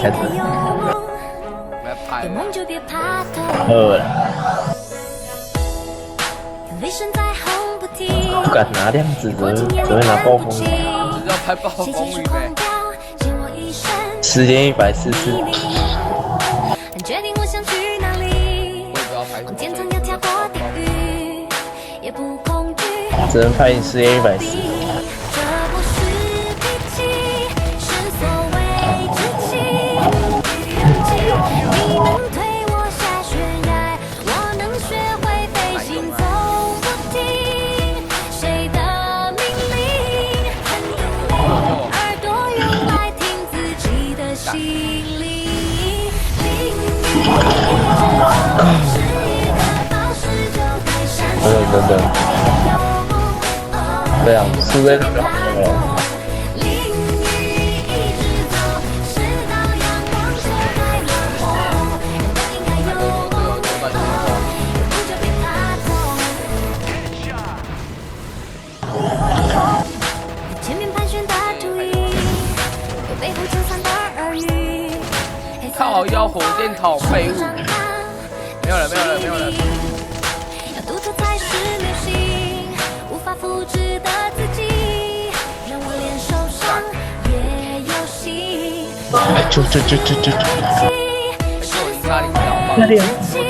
开始。来拍了。喝了。不敢拿量子的，只会拿暴风雨。只要拍暴风雨呗。时间144。只能拍你时间140。等等，这样输在这就好了。靠腰火箭筒废物。没有了，没有了，没有了。就。那里。洛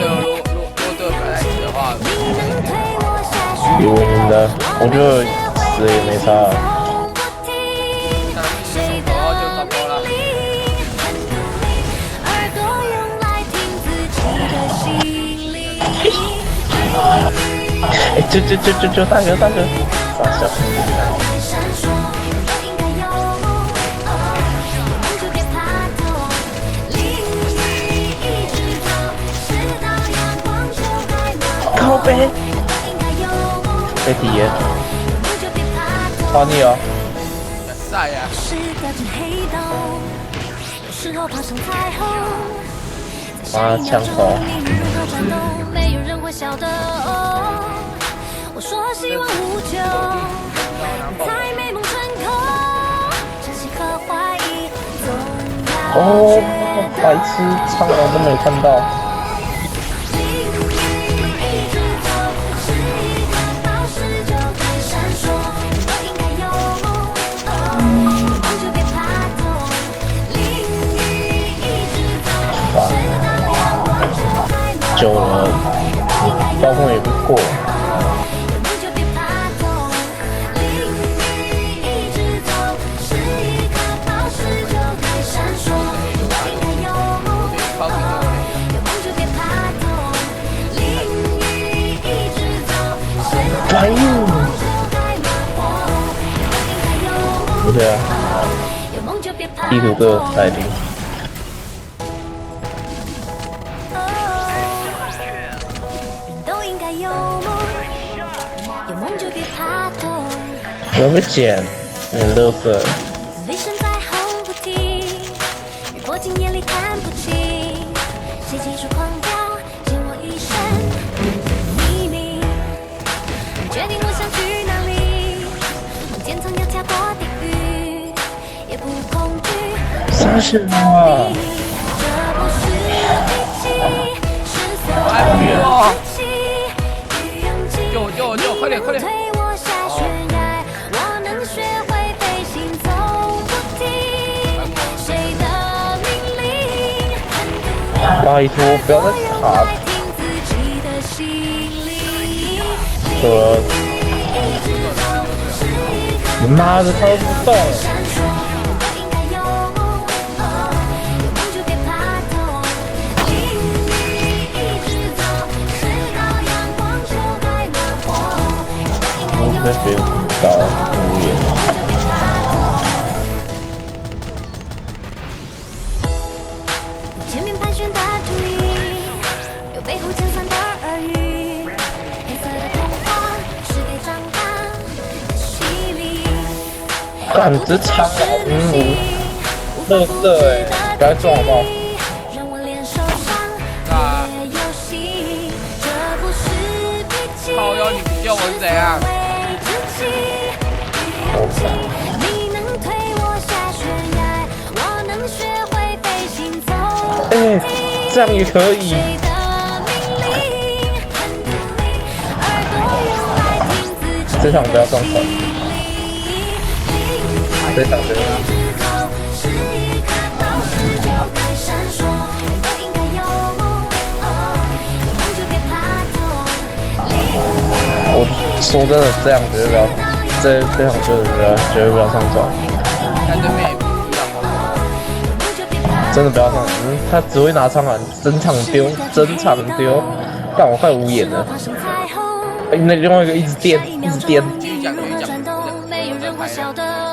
德本来的话，有赢的，我觉得死也没差。就大哥，傻笑。靠背，被敌人，帮你哦。晒呀！妈枪口。哦，白痴，苍狼都没看到。久了，暴风也不过。哎呦！不对啊，地图哥来临。有没有捡？很乐色。啥事啊？哎呦！救！快点！拜托，不要再卡！你妈的，他都不动！在学搞无言。干这苍狼，乐色哎，不要撞好不好？靠腰，你不救我是怎样？你能推我下悬崖，我能学会飞行。这样也可以。这场不要上传，这场真的。我说真的，这样绝对不要，这场绝对不要上传。看对面也不一样。真的不要上，他只会拿苍兰，整场丢，干我快无言了。那另外一个一直颠，继续讲，继续讲，我在拍。